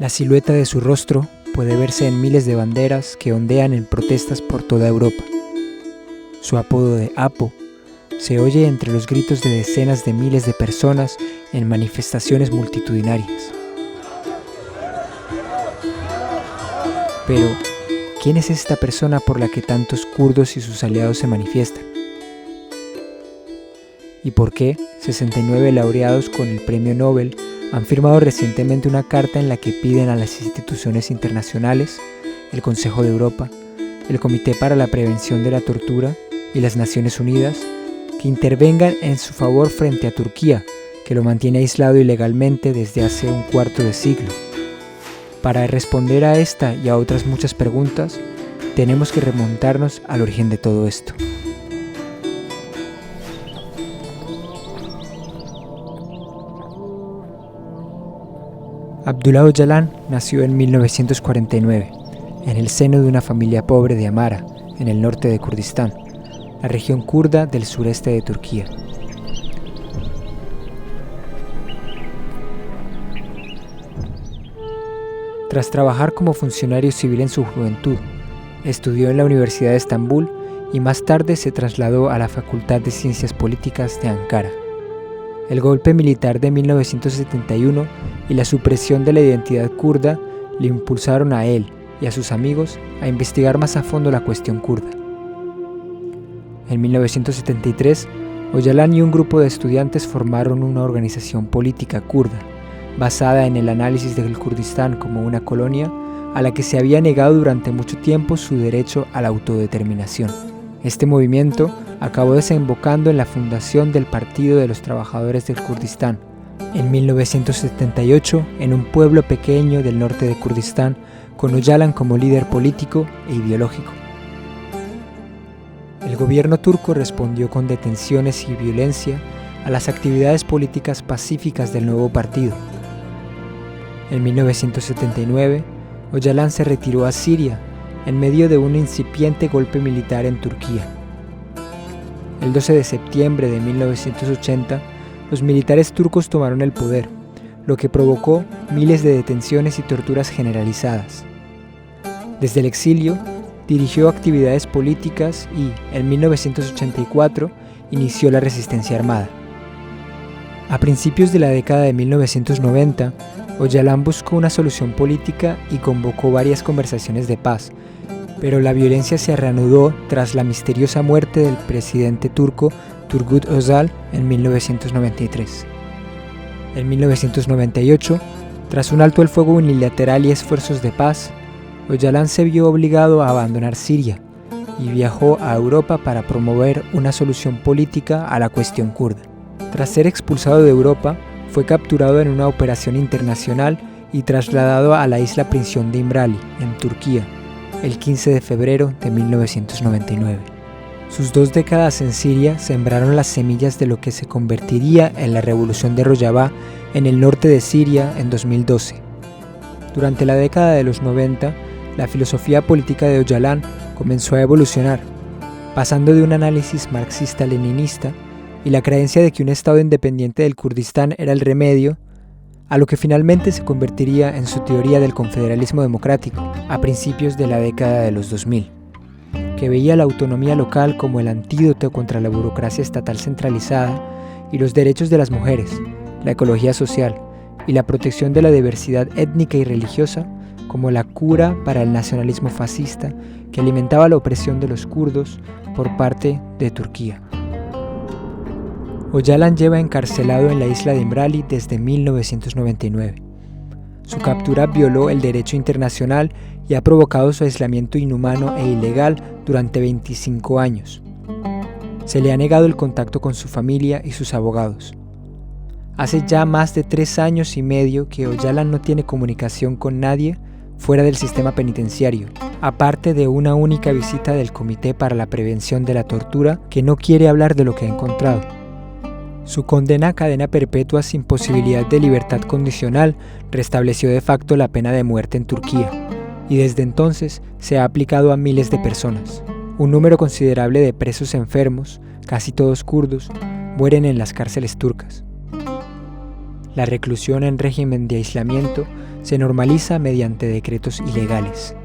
La silueta de su rostro puede verse en miles de banderas que ondean en protestas por toda Europa. Su apodo de Apo se oye entre los gritos de decenas de miles de personas en manifestaciones multitudinarias. Pero, ¿quién es esta persona por la que tantos kurdos y sus aliados se manifiestan? ¿Y por qué 69 laureados con el Premio Nobel han firmado recientemente una carta en la que piden a las instituciones internacionales, el Consejo de Europa, el Comité para la Prevención de la Tortura y las Naciones Unidas, que intervengan en su favor frente a Turquía, que lo mantiene aislado ilegalmente desde hace un cuarto de siglo? Para responder a esta y a otras muchas preguntas, tenemos que remontarnos al origen de todo esto. Abdullah Öcalan nació en 1949, en el seno de una familia pobre de Amara, en el norte de Kurdistán, la región kurda del sureste de Turquía. Tras trabajar como funcionario civil en su juventud, estudió en la Universidad de Estambul y más tarde se trasladó a la Facultad de Ciencias Políticas de Ankara. El golpe militar de 1971 y la supresión de la identidad kurda le impulsaron a él y a sus amigos a investigar más a fondo la cuestión kurda. En 1973, Öcalan y un grupo de estudiantes formaron una organización política kurda, basada en el análisis del Kurdistán como una colonia a la que se había negado durante mucho tiempo su derecho a la autodeterminación. Este movimiento acabó desembocando en la fundación del Partido de los Trabajadores del Kurdistán, en 1978, en un pueblo pequeño del norte de Kurdistán, con Öcalan como líder político e ideológico. El gobierno turco respondió con detenciones y violencia a las actividades políticas pacíficas del nuevo partido. En 1979, Öcalan se retiró a Siria en medio de un incipiente golpe militar en Turquía. El 12 de septiembre de 1980, los militares turcos tomaron el poder, lo que provocó miles de detenciones y torturas generalizadas. Desde el exilio, dirigió actividades políticas y, en 1984, inició la resistencia armada. A principios de la década de 1990, Öcalan buscó una solución política y convocó varias conversaciones de paz, pero la violencia se reanudó tras la misteriosa muerte del presidente turco Turgut Özal en 1993. En 1998, tras un alto el fuego unilateral y esfuerzos de paz, Öcalan se vio obligado a abandonar Siria y viajó a Europa para promover una solución política a la cuestión kurda. Tras ser expulsado de Europa, fue capturado en una operación internacional y trasladado a la isla prisión de İmralı, en Turquía, el 15 de febrero de 1999. Sus 2 décadas en Siria sembraron las semillas de lo que se convertiría en la revolución de Rojava en el norte de Siria en 2012. Durante la década de los 90, la filosofía política de Öcalan comenzó a evolucionar, pasando de un análisis marxista-leninista y la creencia de que un estado independiente del Kurdistán era el remedio, a lo que finalmente se convertiría en su teoría del confederalismo democrático a principios de la década de los 2000, que veía la autonomía local como el antídoto contra la burocracia estatal centralizada y los derechos de las mujeres, la ecología social y la protección de la diversidad étnica y religiosa como la cura para el nacionalismo fascista que alimentaba la opresión de los kurdos por parte de Turquía. Öcalan lleva encarcelado en la isla de İmralı desde 1999. Su captura violó el derecho internacional y ha provocado su aislamiento inhumano e ilegal durante 25 años. Se le ha negado el contacto con su familia y sus abogados. Hace ya más de 3 años y medio que Öcalan no tiene comunicación con nadie fuera del sistema penitenciario, aparte de una única visita del Comité para la Prevención de la Tortura que no quiere hablar de lo que ha encontrado. Su condena a cadena perpetua sin posibilidad de libertad condicional restableció de facto la pena de muerte en Turquía, y desde entonces se ha aplicado a miles de personas. Un número considerable de presos enfermos, casi todos kurdos, mueren en las cárceles turcas. La reclusión en régimen de aislamiento se normaliza mediante decretos ilegales.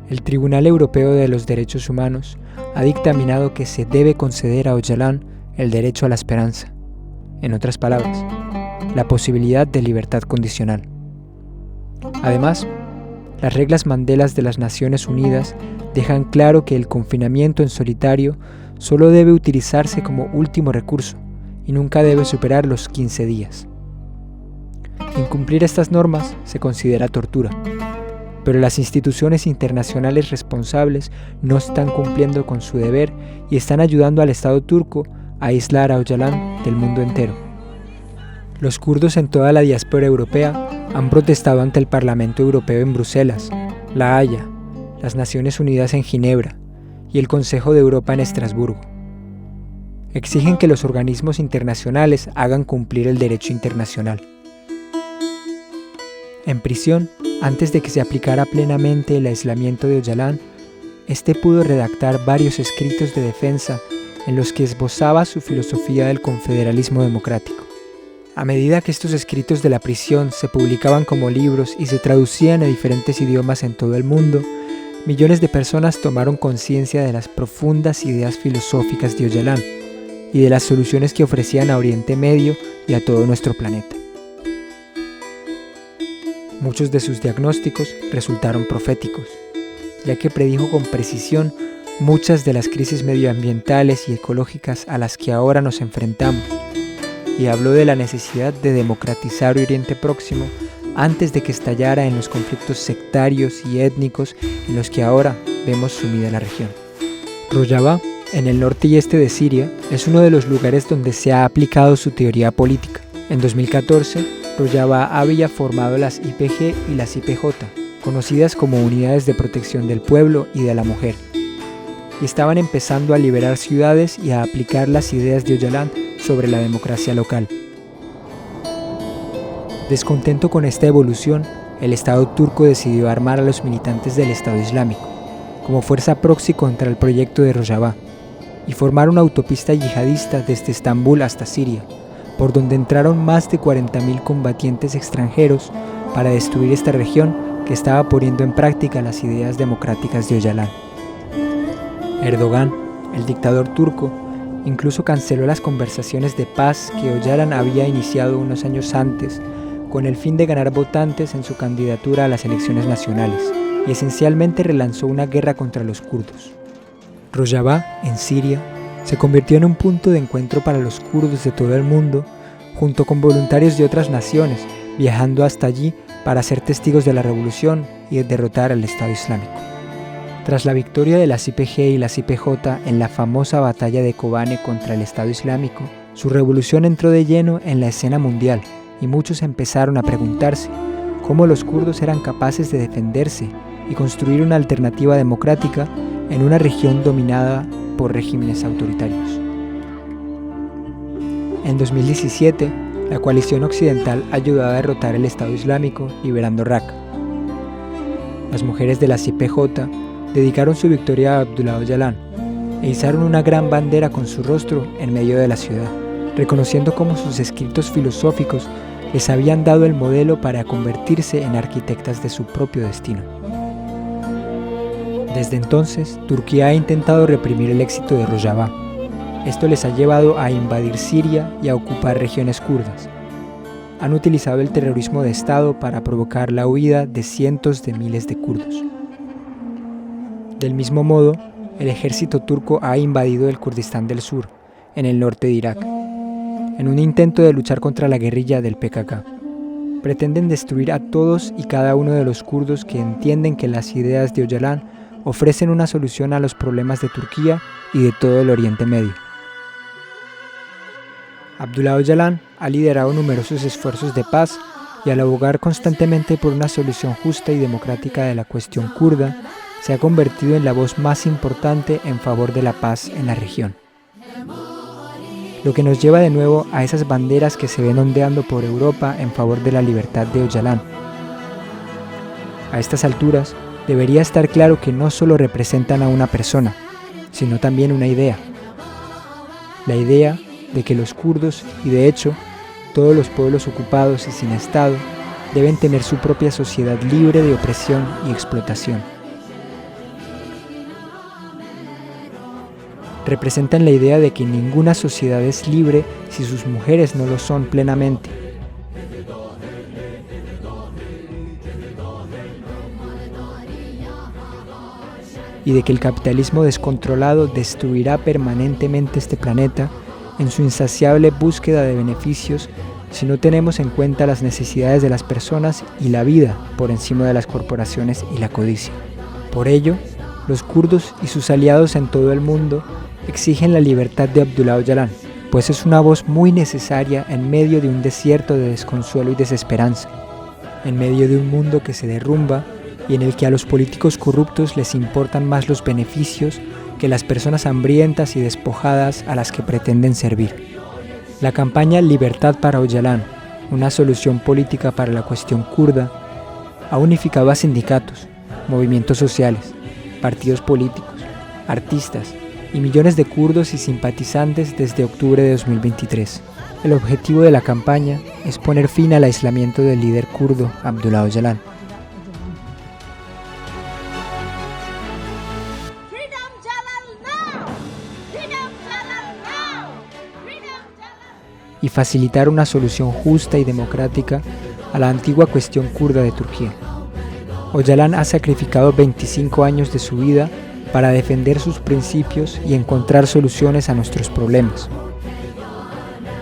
El Tribunal Europeo de los Derechos Humanos ha dictaminado que se debe conceder a Öcalan el derecho a la esperanza. En otras palabras, la posibilidad de libertad condicional. Además, las reglas Mandelas de las Naciones Unidas dejan claro que el confinamiento en solitario solo debe utilizarse como último recurso y nunca debe superar los 15 días. Incumplir estas normas se considera tortura, pero las instituciones internacionales responsables no están cumpliendo con su deber y están ayudando al Estado turco a aislar a Öcalan del mundo entero. Los kurdos en toda la diáspora europea han protestado ante el Parlamento Europeo en Bruselas, La Haya, las Naciones Unidas en Ginebra y el Consejo de Europa en Estrasburgo. Exigen que los organismos internacionales hagan cumplir el derecho internacional. En prisión, antes de que se aplicara plenamente el aislamiento de Öcalan, este pudo redactar varios escritos de defensa en los que esbozaba su filosofía del confederalismo democrático. A medida que estos escritos de la prisión se publicaban como libros y se traducían a diferentes idiomas en todo el mundo, millones de personas tomaron conciencia de las profundas ideas filosóficas de Öcalan y de las soluciones que ofrecían a Oriente Medio y a todo nuestro planeta. Muchos de sus diagnósticos resultaron proféticos, ya que predijo con precisión muchas de las crisis medioambientales y ecológicas a las que ahora nos enfrentamos, y habló de la necesidad de democratizar Oriente Próximo antes de que estallara en los conflictos sectarios y étnicos en los que ahora vemos sumida la región. Rojava, en el norte y este de Siria, es uno de los lugares donde se ha aplicado su teoría política. En 2014, Rojava había formado las YPG y las YPJ, conocidas como Unidades de Protección del Pueblo y de la Mujer, y estaban empezando a liberar ciudades y a aplicar las ideas de Öcalan sobre la democracia local. Descontento con esta evolución, el Estado turco decidió armar a los militantes del Estado Islámico, como fuerza proxy contra el proyecto de Rojava, y formar una autopista yihadista desde Estambul hasta Siria, por donde entraron más de 40.000 combatientes extranjeros para destruir esta región que estaba poniendo en práctica las ideas democráticas de Öcalan. Erdogan, el dictador turco, incluso canceló las conversaciones de paz que Öcalan había iniciado unos años antes con el fin de ganar votantes en su candidatura a las elecciones nacionales, y esencialmente relanzó una guerra contra los kurdos. Rojava, en Siria, se convirtió en un punto de encuentro para los kurdos de todo el mundo, junto con voluntarios de otras naciones, viajando hasta allí para ser testigos de la revolución y de derrotar al Estado Islámico. Tras la victoria de las YPG y las YPJ en la famosa batalla de Kobane contra el Estado Islámico, su revolución entró de lleno en la escena mundial y muchos empezaron a preguntarse cómo los kurdos eran capaces de defenderse y construir una alternativa democrática en una región dominada por regímenes autoritarios. En 2017, la coalición occidental ayudó a derrotar el Estado Islámico liberando Raqqa. Las mujeres de la YPJ dedicaron su victoria a Abdullah Öcalan e izaron una gran bandera con su rostro en medio de la ciudad, reconociendo cómo sus escritos filosóficos les habían dado el modelo para convertirse en arquitectas de su propio destino. Desde entonces, Turquía ha intentado reprimir el éxito de Rojava. Esto les ha llevado a invadir Siria y a ocupar regiones kurdas. Han utilizado el terrorismo de Estado para provocar la huida de cientos de miles de kurdos. Del mismo modo, el ejército turco ha invadido el Kurdistán del Sur, en el norte de Irak, en un intento de luchar contra la guerrilla del PKK. Pretenden destruir a todos y cada uno de los kurdos que entienden que las ideas de Öcalan ofrecen una solución a los problemas de Turquía y de todo el Oriente Medio. Abdullah Öcalan ha liderado numerosos esfuerzos de paz y al abogar constantemente por una solución justa y democrática de la cuestión kurda, se ha convertido en la voz más importante en favor de la paz en la región. Lo que nos lleva de nuevo a esas banderas que se ven ondeando por Europa en favor de la libertad de Öcalan. A estas alturas, debería estar claro que no solo representan a una persona, sino también una idea. La idea de que los kurdos, y de hecho, todos los pueblos ocupados y sin Estado, deben tener su propia sociedad libre de opresión y explotación. Representan la idea de que ninguna sociedad es libre si sus mujeres no lo son plenamente. Y de que el capitalismo descontrolado destruirá permanentemente este planeta en su insaciable búsqueda de beneficios si no tenemos en cuenta las necesidades de las personas y la vida por encima de las corporaciones y la codicia. Por ello, los kurdos y sus aliados en todo el mundo exigen la libertad de Abdullah Öcalan, pues es una voz muy necesaria en medio de un desierto de desconsuelo y desesperanza, en medio de un mundo que se derrumba y en el que a los políticos corruptos les importan más los beneficios que las personas hambrientas y despojadas a las que pretenden servir. La campaña Libertad para Öcalan, una solución política para la cuestión kurda, ha unificado a sindicatos, movimientos sociales, partidos políticos, artistas y millones de kurdos y simpatizantes desde octubre de 2023. El objetivo de la campaña es poner fin al aislamiento del líder kurdo Abdullah Öcalan. Y facilitar una solución justa y democrática a la antigua cuestión kurda de Turquía. Öcalan ha sacrificado 25 años de su vida para defender sus principios y encontrar soluciones a nuestros problemas.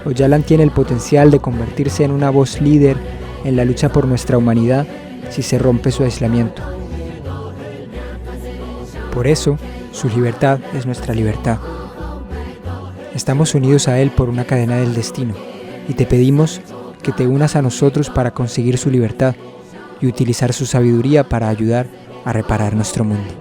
Öcalan tiene el potencial de convertirse en una voz líder en la lucha por nuestra humanidad si se rompe su aislamiento. Por eso, su libertad es nuestra libertad. Estamos unidos a Él por una cadena del destino, y te pedimos que te unas a nosotros para conseguir su libertad y utilizar su sabiduría para ayudar a reparar nuestro mundo.